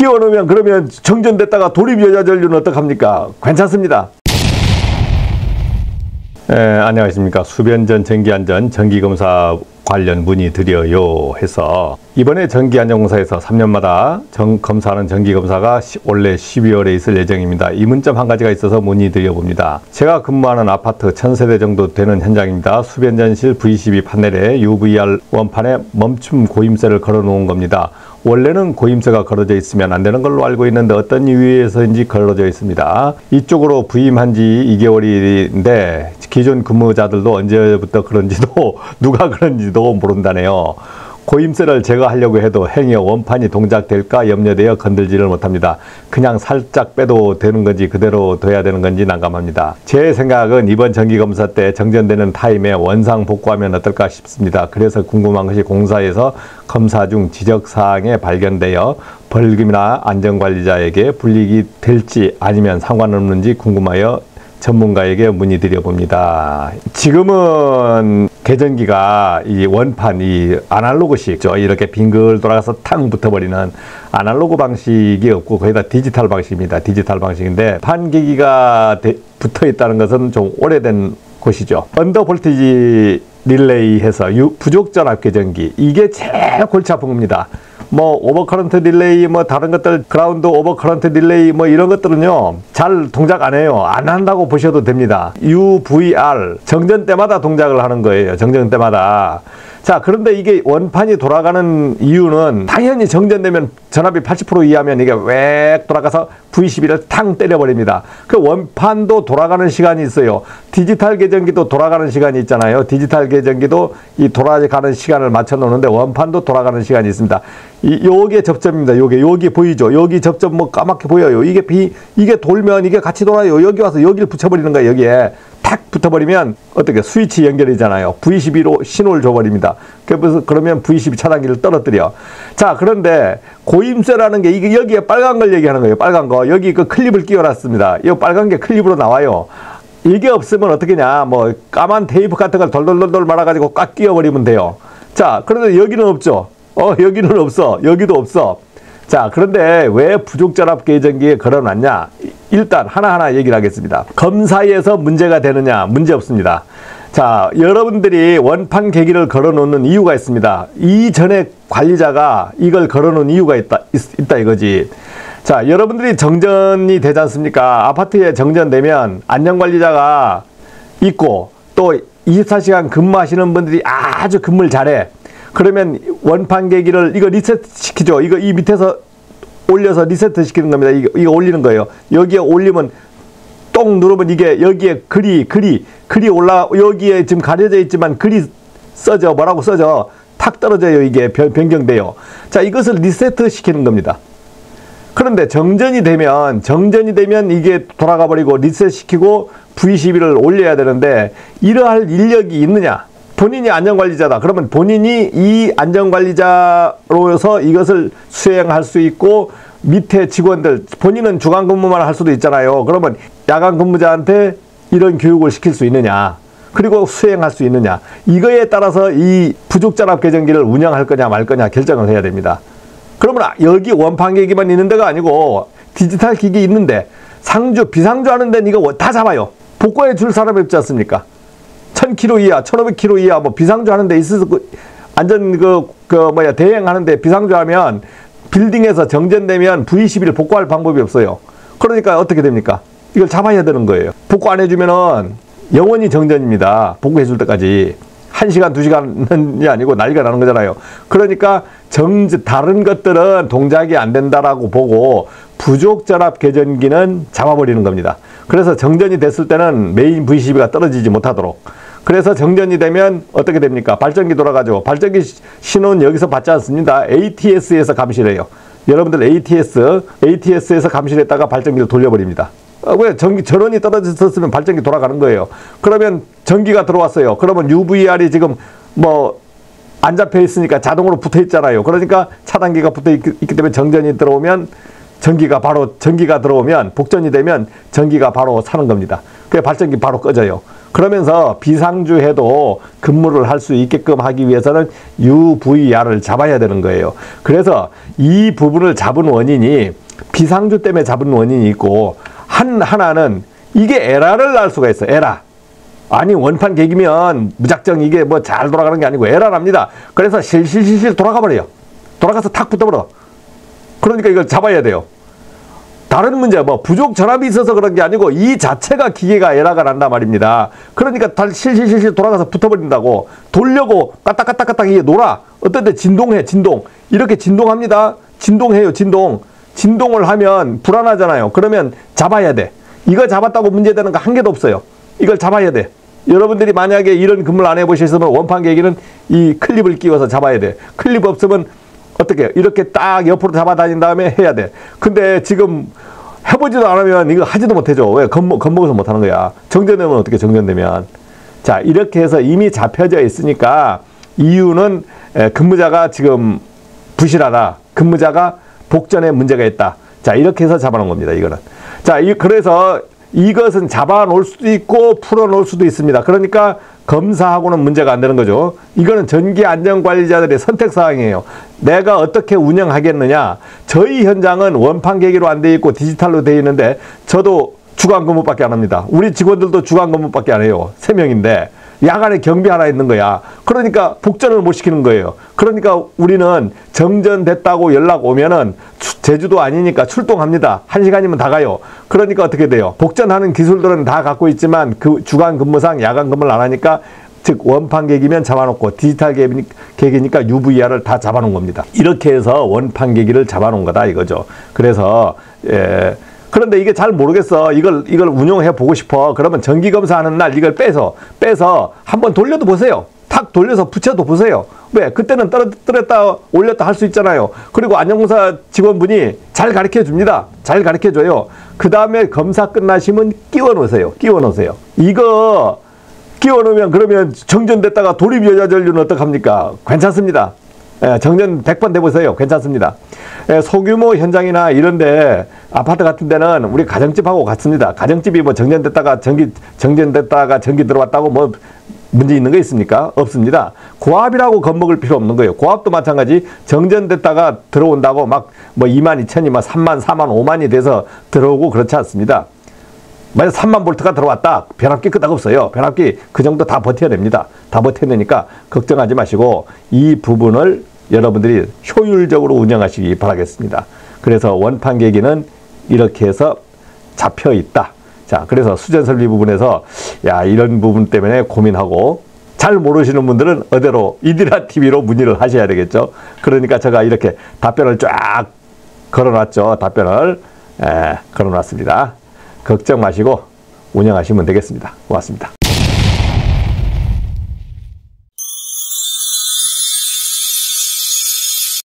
끼워 넣으면 그러면 정전됐다가 돌입여자전류는 어떡합니까? 괜찮습니다. 안녕하십니까. 수변전 정기안전 정기검사 관련 문의 드려요 해서 이번에 정기안전공사에서 3년마다 검사하는 정기검사가 원래 12월에 있을 예정입니다. 이문점 한 가지가 있어서 문의 드려봅니다. 제가 근무하는 아파트 1000세대 정도 되는 현장입니다. 수변전실 V12 판넬에 UVR 원판에 멈춤 고임쇠를 걸어 놓은 겁니다. 원래는 고임쇠가 걸어져 있으면 안 되는 걸로 알고 있는데 어떤 이유에서인지 걸어져 있습니다. 이쪽으로 부임한 지 2개월인데 기존 근무자들도 언제부터 그런지도 누가 그런지도 모른다네요. 고임쇠를 제거하려고 해도 행여 원판이 동작될까 염려되어 건들지를 못합니다. 그냥 살짝 빼도 되는 건지 그대로 둬야 되는 건지 난감합니다. 제 생각은 이번 정기검사 때 정전되는 타임에 원상 복구하면 어떨까 싶습니다. 그래서 궁금한 것이 공사에서 검사 중 지적사항에 발견되어 벌금이나 안전관리자에게 불이익이 될지 아니면 상관없는지 궁금하여 전문가에게 문의드려 봅니다. 지금은 계전기가 이 원판, 이 아날로그식죠. 이렇게 빙글 돌아가서 탕 붙어버리는 아날로그 방식이 없고 거의 다 디지털 방식입니다. 디지털 방식인데 판기기가 붙어 있다는 것은 좀 오래된 것이죠. 언더 볼티지 릴레이 해서 부족 전압 계전기, 이게 제일 골치 아픈 겁니다. 뭐 오버커런트 릴레이, 뭐 다른 것들 그라운드 오버커런트 릴레이 뭐 이런 것들은요 잘 동작 안 해요. 안 한다고 보셔도 됩니다. UVR 정전 때마다 동작을 하는 거예요. 정전 때마다. 자, 그런데 이게 원판이 돌아가는 이유는 당연히 정전되면 전압이 80% 이하면 이게 웩 돌아가서 V12를 탕 때려버립니다. 그 원판도 돌아가는 시간이 있어요. 디지털 계전기도 돌아가는 시간이 있잖아요. 디지털 계전기도 이 돌아가는 시간을 맞춰 놓는데 원판도 돌아가는 시간이 있습니다. 요게 접점입니다. 여기 보이죠? 여기 접점 뭐 까맣게 보여요. 이게 돌면 이게 같이 돌아요. 여기 와서 여기를 붙여버리는 거예요. 여기에 탁 붙어버리면 어떻게 스위치 연결이잖아요. V12로 신호를 줘버립니다. 그러면 V12 차단기를 떨어뜨려. 자, 그런데 고임쇠라는 게 이게 여기에 빨간 걸 얘기하는 거예요. 빨간 거. 여기 그 클립을 끼워놨습니다. 이 빨간 게 클립으로 나와요. 이게 없으면 어떻게냐. 뭐 까만 테이프 같은 걸 돌돌돌돌 말아가지고 꽉 끼워버리면 돼요. 자, 그런데 여기는 없죠. 여기는 없어. 여기도 없어. 자, 그런데 왜 부족전압 계전기에 걸어놨냐? 일단 하나하나 얘기를 하겠습니다. 검사에서 문제가 되느냐? 문제 없습니다. 자, 여러분들이 원판 계기를 걸어놓는 이유가 있습니다. 이전에 관리자가 이걸 걸어놓은 이유가 있다 이거지. 자, 여러분들이 정전이 되지 않습니까? 아파트에 정전되면 안전관리자가 있고 또 24시간 근무하시는 분들이 아주 근무를 잘해. 그러면 원판 계기를 이거 리셋 시키죠. 이거 이 밑에서 올려서 리세트 시키는 겁니다. 이거 올리는 거예요. 여기에 올리면 똥 누르면 이게 여기에 글이 여기에 지금 가려져 있지만 글이 써져. 뭐라고 써져? 탁 떨어져요. 이게 변경돼요. 자, 이것을 리세트 시키는 겁니다. 그런데 정전이 되면 이게 돌아가 버리고 리셋 시키고 V12를 올려야 되는데 이러할 인력이 있느냐? 본인이 안전관리자다. 그러면 본인이 이 안전관리자로서 이것을 수행할 수 있고 밑에 직원들, 본인은 주간 근무만 할 수도 있잖아요. 그러면 야간 근무자한테 이런 교육을 시킬 수 있느냐, 그리고 수행할 수 있느냐, 이거에 따라서 이 부족전압 계전기를 운영할 거냐 말 거냐 결정을 해야 됩니다. 그러면 여기 원판 계기만 있는 데가 아니고 디지털 기기 있는데 비상주 하는 데는 이거 다 잡아요. 복구해 줄 사람이 없지 않습니까? 1000km 이하, 1500km 이하 뭐 비상주 하는데 있어서 안전 대행하는데 비상주 하면 빌딩에서 정전되면 V12를 복구할 방법이 없어요. 그러니까 어떻게 됩니까? 이걸 잡아야 되는 거예요. 복구 안 해주면은 영원히 정전입니다. 복구해 줄 때까지. 1시간, 2시간이 아니고 난리가 나는 거잖아요. 그러니까 다른 것들은 동작이 안 된다라고 보고 부족전압 계전기는 잡아버리는 겁니다. 그래서 정전이 됐을 때는 메인 V12가 떨어지지 못하도록. 그래서 정전이 되면 어떻게 됩니까? 발전기 돌아가죠. 발전기 신호는 여기서 받지 않습니다. ATS에서 감시를 해요. 여러분들 ATS에서 감시를 했다가 발전기를 돌려버립니다. 왜? 전원이 떨어졌으면 발전기 돌아가는 거예요. 그러면 전기가 들어왔어요. 그러면 UVR이 지금 뭐 안 잡혀 있으니까 자동으로 붙어 있잖아요. 그러니까 차단기가 붙어 있기 때문에 전기가 들어오면 복전이 되면 전기가 바로 사는 겁니다. 그래서 발전기 바로 꺼져요. 그러면서 비상주해도 근무를 할 수 있게끔 하기 위해서는 UVR을 잡아야 되는 거예요. 그래서 이 부분을 잡은 원인이 비상주 때문에 잡은 원인이 있고, 하나는 이게 에러를 날 수가 있어요. 에러. 아니, 원판 계기면 무작정 이게 뭐 잘 돌아가는 게 아니고 에러랍니다. 그래서 실실실실 돌아가 버려요. 돌아가서 탁 붙어버려. 그러니까 이걸 잡아야 돼요. 다른 문제, 뭐 부족 전압이 있어서 그런 게 아니고 이 자체가 기계가 에러가 난단 말입니다. 그러니까 실실실실 돌아가서 붙어버린다고. 돌려고 까딱까딱까딱 이게 놀아. 어떤 때 진동해, 진동. 이렇게 진동합니다. 진동해요, 진동. 진동을 하면 불안하잖아요. 그러면 잡아야 돼. 이거 잡았다고 문제되는 거 한 개도 없어요. 이걸 잡아야 돼. 여러분들이 만약에 이런 근무를 안 해보셨으면 원판 계기는 이 클립을 끼워서 잡아야 돼. 클립 없으면 어떻게 해요? 이렇게 딱 옆으로 잡아 다닌 다음에 해야 돼. 근데 지금 해보지도 않으면 이거 하지도 못해줘. 왜? 겁먹어서 못하는 거야. 정전되면 어떻게 정전되면. 자, 이렇게 해서 이미 잡혀져 있으니까 이유는 근무자가 지금 부실하다. 근무자가 복전에 문제가 있다. 자, 이렇게 해서 잡아놓은 겁니다. 이거는. 자, 그래서 이것은 잡아놓을 수도 있고 풀어놓을 수도 있습니다. 그러니까 검사하고는 문제가 안 되는 거죠. 이거는 전기안전관리자들의 선택사항이에요. 내가 어떻게 운영하겠느냐. 저희 현장은 원판 계기로 안 돼 있고 디지털로 돼 있는데 저도 주간 근무밖에 안 합니다. 우리 직원들도 주간 근무밖에 안 해요. 3명인데 야간에 경비 하나 있는 거야. 그러니까 복전을 못 시키는 거예요. 그러니까 우리는 정전됐다고 연락 오면은 제주도 아니니까 출동합니다. 1시간이면 다 가요. 그러니까 어떻게 돼요? 복전하는 기술들은 다 갖고 있지만 그 주간 근무상 야간 근무를 안 하니까, 즉 원판 계기면 잡아놓고 디지털 계기니까 UVR을 다 잡아놓은 겁니다. 이렇게 해서 원판 계기를 잡아놓은 거다 이거죠. 그래서 그런데 이게 잘 모르겠어. 이걸 운용해 보고 싶어. 그러면 정기검사 하는 날 이걸 빼서 한번 돌려도 보세요. 탁 돌려서 붙여도 보세요. 왜? 그때는 떨었다 올렸다 할 수 있잖아요. 그리고 안전공사 직원분이 잘 가르쳐 줍니다. 잘 가르쳐 줘요. 그 다음에 검사 끝나시면 끼워 놓으세요. 끼워 놓으세요. 이거 끼워 놓으면 그러면 정전됐다가 돌입 여자 전류는 어떡합니까? 괜찮습니다. 정전 100번 돼보세요. 괜찮습니다. 소규모 현장이나 이런데 아파트 같은 데는 우리 가정집하고 같습니다. 가정집이 뭐 정전됐다가 전기 들어왔다고 뭐 문제 있는 거 있습니까? 없습니다. 고압이라고 겁먹을 필요 없는 거예요. 고압도 마찬가지. 정전됐다가 들어온다고 막 뭐 2만 2천이 막 3만 4만 5만이 돼서 들어오고 그렇지 않습니다. 만약 3만 볼트가 들어왔다. 변압기 끄떡 없어요. 변압기 그 정도 다 버텨야 됩니다. 다 버텨내니까 걱정하지 마시고 이 부분을 여러분들이 효율적으로 운영하시기 바라겠습니다. 그래서 원판 계기는 이렇게 해서 잡혀 있다. 자, 그래서 수전 설비 부분에서 야, 이런 부분 때문에 고민하고 잘 모르시는 분들은 어디로 이디라 TV로 문의를 하셔야 되겠죠. 그러니까 제가 이렇게 답변을 쫙 걸어놨죠. 답변을 걸어놨습니다. 걱정 마시고 운영하시면 되겠습니다. 고맙습니다.